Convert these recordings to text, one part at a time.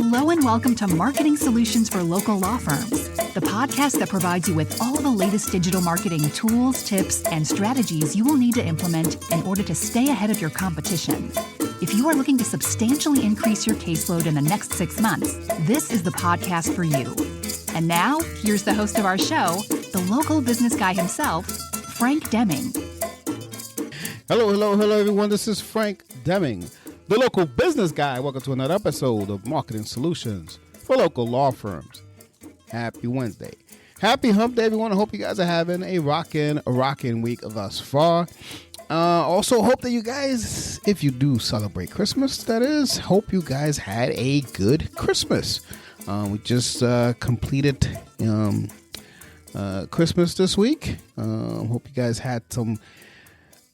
Hello and welcome to Marketing Solutions for Local Law Firms, the podcast that provides you with all the latest digital marketing tools, tips, and strategies you will need to implement in order to stay ahead of your competition. If you are looking to substantially increase your caseload in the next 6 months, this is the podcast for you. And now, here's the host of our show, the local business guy himself, Frank Deming. Hello, everyone. This is Frank Deming, the local business guy. Welcome to another episode of Marketing Solutions for Local Law Firms. Happy Wednesday. Happy Hump Day, everyone. I hope you guys are having a rockin' week thus far. Also, hope that you guys, if you do celebrate Christmas, that is, hope you guys had a good Christmas. We just completed Christmas this week. Hope you guys had some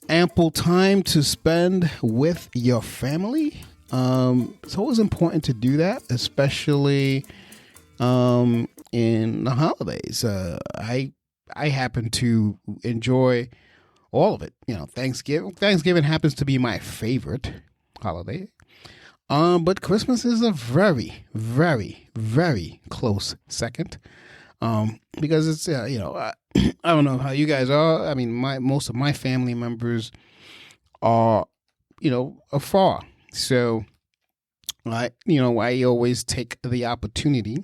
ample time to spend with your family. It's always important to do that, especially in the holidays. I happen to enjoy all of it. You know, Thanksgiving happens to be my favorite holiday. But Christmas is a very, very, very close second. Because it's, I don't know how you guys are. I mean, most of my family members are, afar. So, I always take the opportunity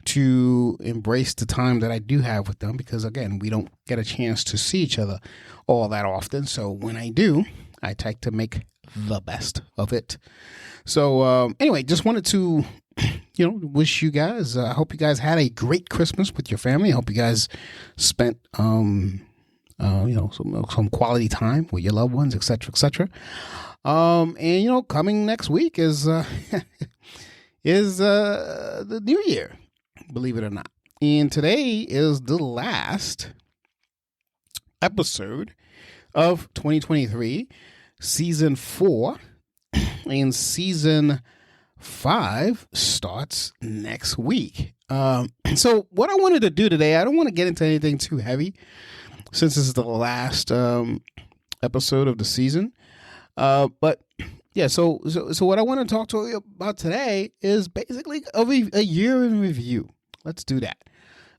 to embrace the time that I do have with them because, again, we don't get a chance to see each other all that often. So when I do, I try to make the best of it. So anyway, just wanted to wish you guys, I hope you guys had a great Christmas with your family. I hope you guys spent, some quality time with your loved ones, et cetera, et cetera. And, coming next week is the new year, believe it or not. And today is the last episode of 2023, season 4, and season 5 starts next week. So what I wanted to do today, I don't want to get into anything too heavy since this is the last episode of the season. But yeah, so what I want to talk to you about today is basically a year in review. Let's do that.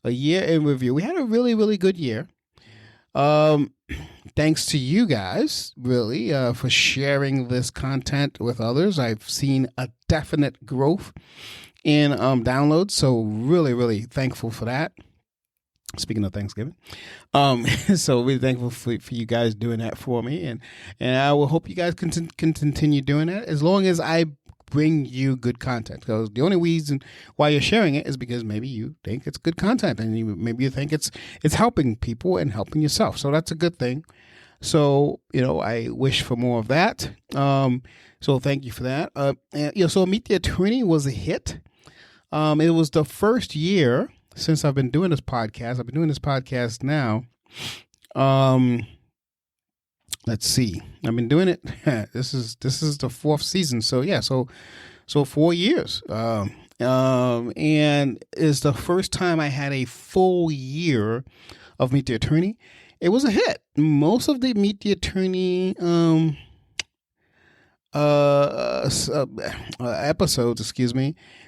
A year in review. We had a really, really good year. Thanks to you guys, really, for sharing this content with others. I've seen a definite growth in downloads, so really, really thankful for that. Speaking of Thanksgiving, so really thankful for you guys doing that for me, and I will hope you guys can continue doing that as long as I bring you good content. Because the only reason why you're sharing it is because maybe you think it's good content, and maybe you think it's helping people and helping yourself. So that's a good thing. So I wish for more of that. So thank you for that. So Meet the Attorney was a hit. It was the first year since I've been doing this podcast. I've been doing this podcast now. Let's see. I've been doing it. This is the 4th season. So yeah. So 4 years. And it's the first time I had a full year of Meet the Attorney. It was a hit. Most of the Meet the Attorney episodes,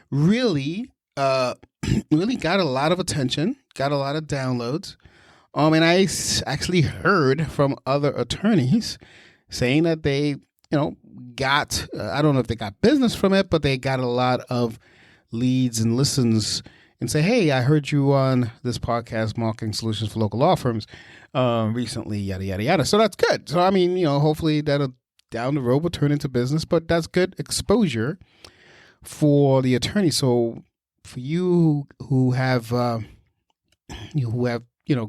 really got a lot of attention, got a lot of downloads. And I actually heard from other attorneys saying that they, got, I don't know if they got business from it, but they got a lot of leads and listens and say, hey, I heard you on this podcast, Marketing Solutions for Local Law Firms, recently, yada, yada, yada. So that's good. So, I mean, hopefully that'll down the road will turn into business, but that's good exposure for the attorney. So for you who have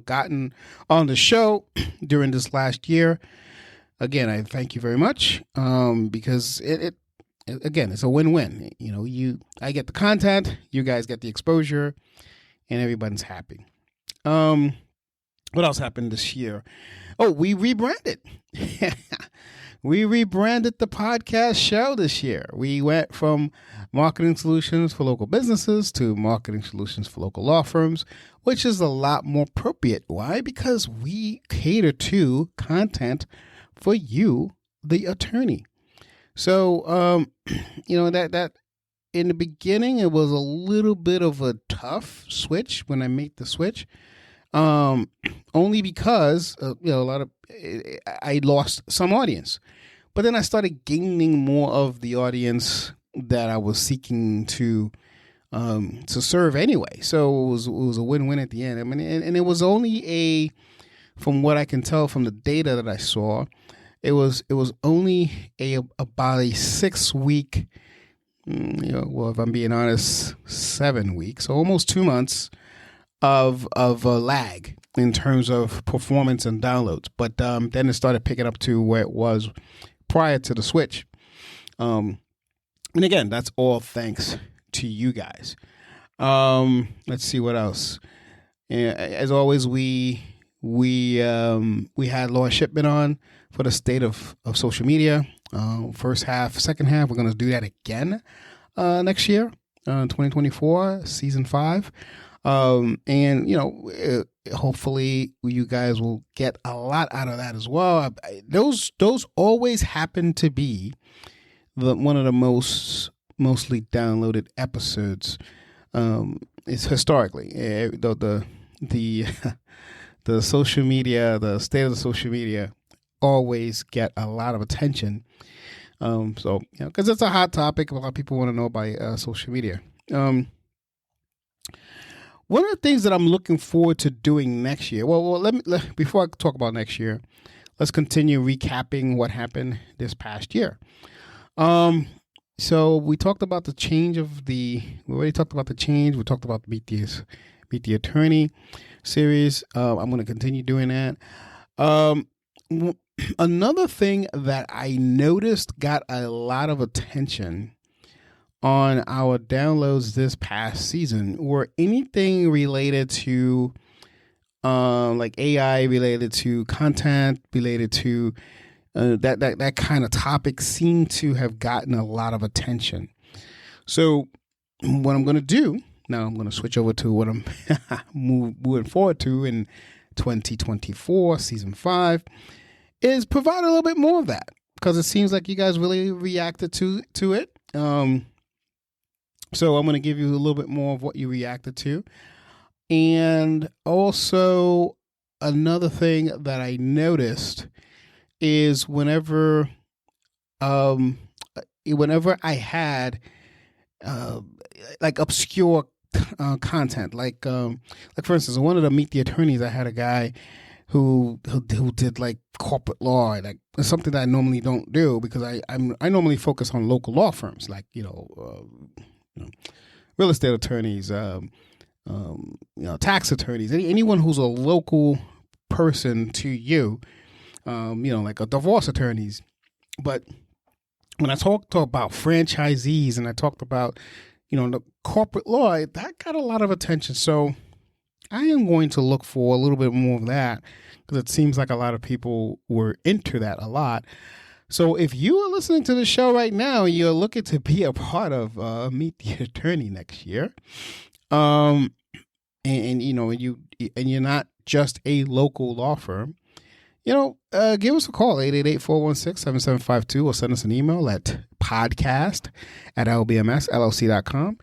gotten on the show during this last year, again, I thank you very much, because it again, it's a win-win. I get the content, you guys get the exposure, and everybody's happy. What else happened this year? Oh, we rebranded. We rebranded the podcast show this year. We went from Marketing Solutions for Local Businesses to Marketing Solutions for Local Law Firms, which is a lot more appropriate. Why? Because we cater to content for you, the attorney. So, that in the beginning, it was a little bit of a tough switch when I made the switch. Only because I lost some audience, but then I started gaining more of the audience that I was seeking to serve anyway. So it was a win-win at the end. I mean, and it was only from what I can tell from the data that I saw, it was only about a 6-week, if I'm being honest, 7 weeks, so almost 2 months of a lag in terms of performance and downloads. But then it started picking up to where it was prior to the switch. And again, that's all thanks to you guys. Let's see what else. As always, we had Laura Shipman on for the state of social media. First half, second half, we're going to do that again next year, 2024, season 5. And hopefully you guys will get a lot out of that as well. Those always happen to be one of the mostly downloaded episodes. It's historically the social media, the state of the social media always get a lot of attention. Because it's a hot topic, a lot of people want to know about social media. One of the things that I'm looking forward to doing next year. Before I talk about next year, let's continue recapping what happened this past year. So we talked about the change we already talked about the change. We talked about the Meet the Attorney series. I'm going to continue doing that. Another thing that I noticed got a lot of attention on our downloads this past season were anything related to like AI, related to content, related to that kind of topic seemed to have gotten a lot of attention. So what I'm going to do now, I'm going to switch over to what I'm moving forward to in 2024, season 5, is provide a little bit more of that, because it seems like you guys really reacted to it. So I'm going to give you a little bit more of what you reacted to. And also another thing that I noticed is whenever I had like obscure content, like for instance, one of the Meet the Attorneys, I had a guy who did like corporate law, like something that I normally don't do, because I normally focus on local law firms, like real estate attorneys, tax attorneys, anyone who's a local person to you, like a divorce attorneys. But when I talked about franchisees and I talked about, the corporate law, that got a lot of attention. So I am going to look for a little bit more of that, because it seems like a lot of people were into that a lot. So if you are listening to the show right now, you're looking to be a part of Meet the Attorney next year, and you're not just a local law firm, give us a call, 888-416-7752, or send us an email at podcast@lbmsllc.com.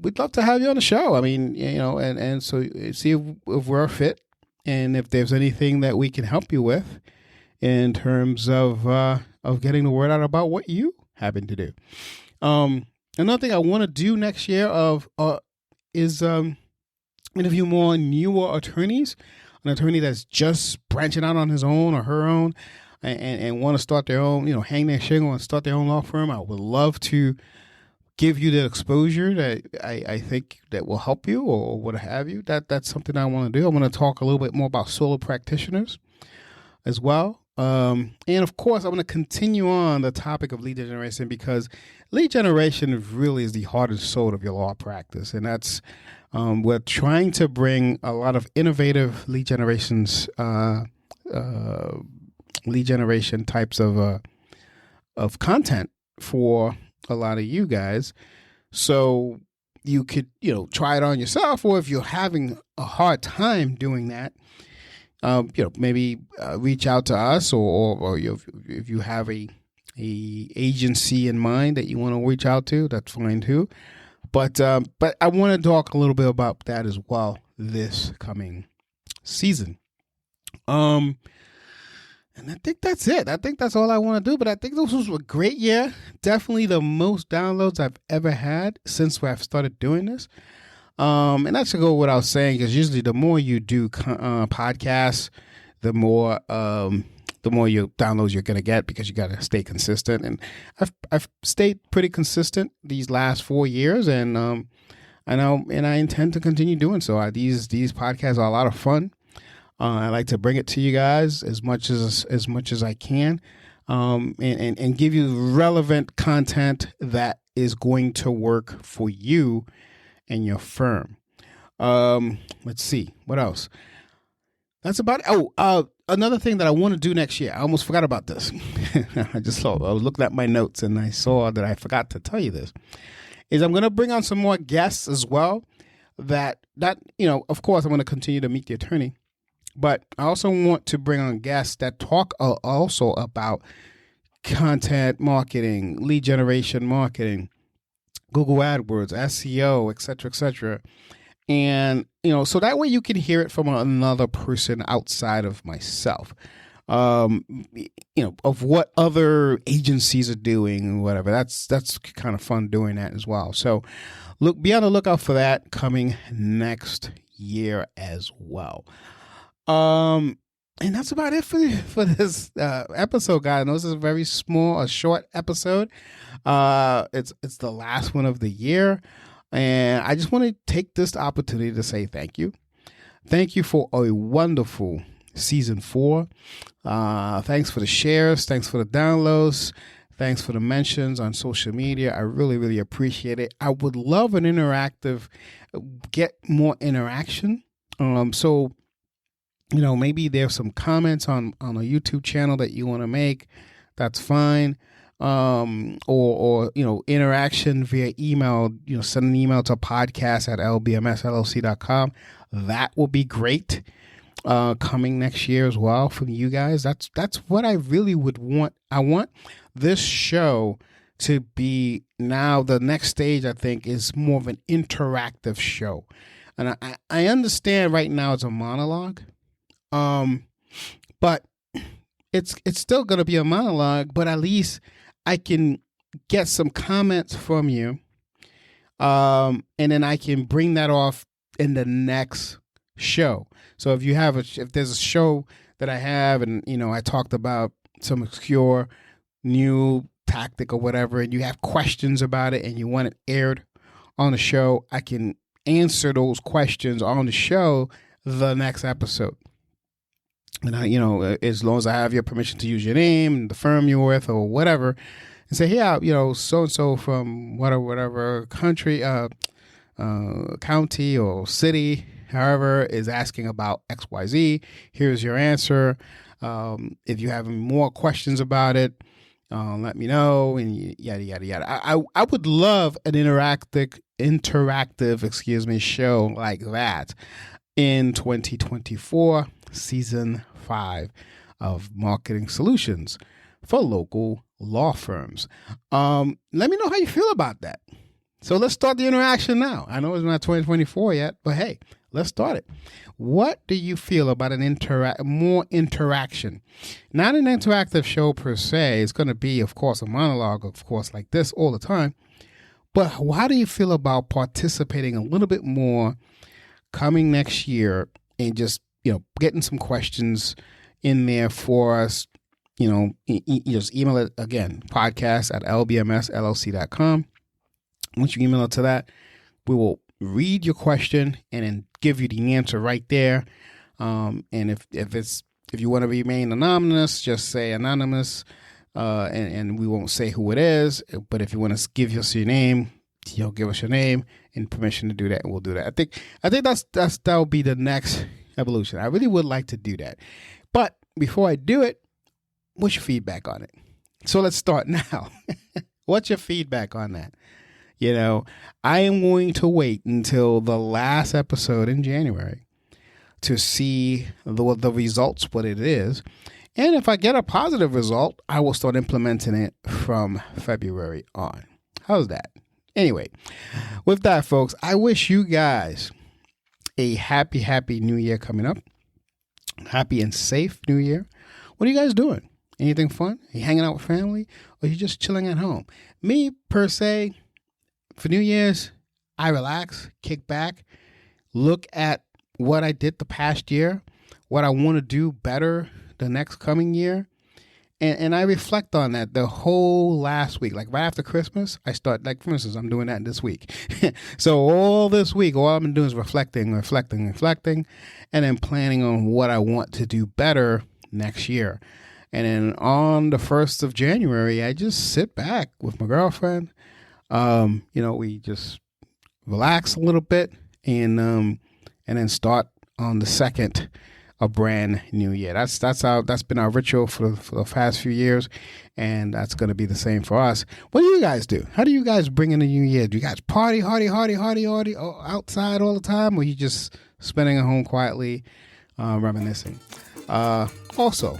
We'd love to have you on the show. I mean, and so see if we're a fit, and if there's anything that we can help you with in terms of getting the word out about what you happen to do. Another thing I want to do next year is interview more newer attorneys, an attorney that's just branching out on his own or her own, and want to start their own, hang their shingle and start their own law firm. I would love to give you the exposure that I think that will help you, or what have you. That's something I want to do. I want to talk a little bit more about solo practitioners as well. And of course, I'm going to continue on the topic of lead generation, because lead generation really is the heart and soul of your law practice. And that's, we're trying to bring a lot of innovative lead generation types of content for a lot of you guys. So you could, try it on yourself, or if you're having a hard time doing that, maybe reach out to us, or if you have a a agency in mind that you want to reach out to, that's fine too. But I want to talk a little bit about that as well this coming season. And I think that's it. I think that's all I want to do. But I think this was a great year. Definitely the most downloads I've ever had since I've started doing this. And that's to go without saying, because usually the more you do podcasts, the more you downloads you're gonna get, because you gotta stay consistent. And I've stayed pretty consistent these last 4 years, and I intend to continue doing so. These podcasts are a lot of fun. I like to bring it to you guys as much as I can, and give you relevant content that is going to work for you and your firm. Let's see what else. That's about it. Another thing that I want to do next year. I almost forgot about this. I was looking at my notes and I saw that I forgot to tell you this. Is I'm going to bring on some more guests as well. That of course I'm going to continue to meet the attorney, but I also want to bring on guests that talk also about content marketing, lead generation marketing, Google AdWords, SEO, et cetera, and so that way you can hear it from another person outside of myself, of what other agencies are doing and whatever. That's kind of fun doing that as well. So be on the lookout for that coming next year as well. And that's about it for this episode, guys. I know this is a short episode. It's the last one of the year, and I just want to take this opportunity to say thank you. Thank you for a wonderful season 4. Thanks for the shares. Thanks for the downloads. Thanks for the mentions on social media. I really, really appreciate it. I would love get more interaction. So maybe there's some comments on a YouTube channel that you want to make. That's fine. Or interaction via email. Send an email to podcast@lbmsllc.com. That will be great. Coming next year as well from you guys. That's what I really would want. I want this show to be, now the next stage, I think, is more of an interactive show. And I understand right now it's a monologue. But it's still going to be a monologue, but at least I can get some comments from you. And then I can bring that off in the next show. So if there's a show that I have, and, I talked about some obscure new tactic or whatever, and you have questions about it and you want it aired on the show, I can answer those questions on the show the next episode. And as long as I have your permission to use your name and the firm you're with or whatever, and say, so-and-so from whatever country, county or city, however, is asking about XYZ. Here's your answer. If you have more questions about it, let me know, and yada, yada, yada. I would love an interactive, show like that in 2024, season 5 of Marketing Solutions for Local Law Firms. Let me know how you feel about that. So let's start the interaction now. I know it's not 2024 yet, but hey, let's start it. What do you feel about more interaction? Not an interactive show per se. It's going to be, of course, a monologue, of course, like this all the time. But how do you feel about participating a little bit more coming next year and just, getting some questions in there for us? You just email it again, podcast@lbmsllc.com. Once you email it to that, we will read your question and then give you the answer right there. And if you want to remain anonymous, just say anonymous, and we won't say who it is. But if you want to give us your name, give us your name and permission to do that, and we'll do that. I think that'll be the next evolution. I really would like to do that. But before I do it, what's your feedback on it? So let's start now. What's your feedback on that? I am going to wait until the last episode in January to see the results, what it is. And if I get a positive result, I will start implementing it from February on. How's that? Anyway, with that, folks, I wish you guys a happy new year coming up. Happy and safe new year. What are you guys doing? Anything fun? Are you hanging out with family? Or are you just chilling at home? Me, per se, for New Year's, I relax, kick back, look at what I did the past year, what I want to do better the next coming year. And I reflect on that the whole last week. Like right after Christmas, I start, like for instance, I'm doing that this week. So all this week, all I've been doing is reflecting, and then planning on what I want to do better next year. And then on the 1st of January, I just sit back with my girlfriend. We just relax a little bit and then start on the 2nd a brand new year. That's been our ritual for the past few years, and that's going to be the same for us. What do you guys do? How do you guys bring in the new year? Do you guys party hardy outside all the time, or you just spending at home quietly, reminiscing? Also,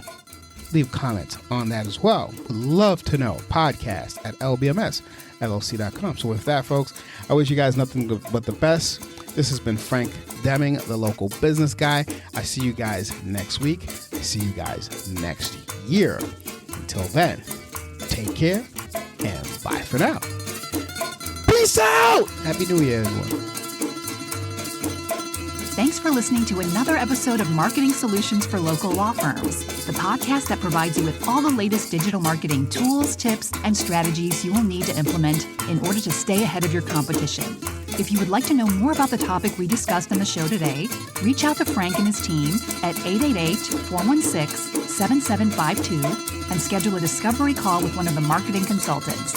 leave comments on that as well. Would love to know. Podcast at lbmsllc.com. So with that, folks, I wish you guys nothing but the best. This has been Frank Deming, the local business guy. I see you guys next week. I see you guys next year. Until then, take care and bye for now. Peace out! Happy New Year, everyone. Thanks for listening to another episode of Marketing Solutions for Local Law Firms, the podcast that provides you with all the latest digital marketing tools, tips, and strategies you will need to implement in order to stay ahead of your competition. If you would like to know more about the topic we discussed on the show today, reach out to Frank and his team at 888-416-7752 and schedule a discovery call with one of the marketing consultants.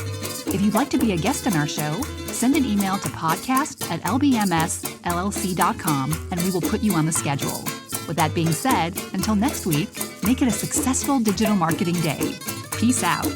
If you'd like to be a guest on our show, send an email to podcast@lbmsllc.com and we will put you on the schedule. With that being said, until next week, make it a successful digital marketing day. Peace out.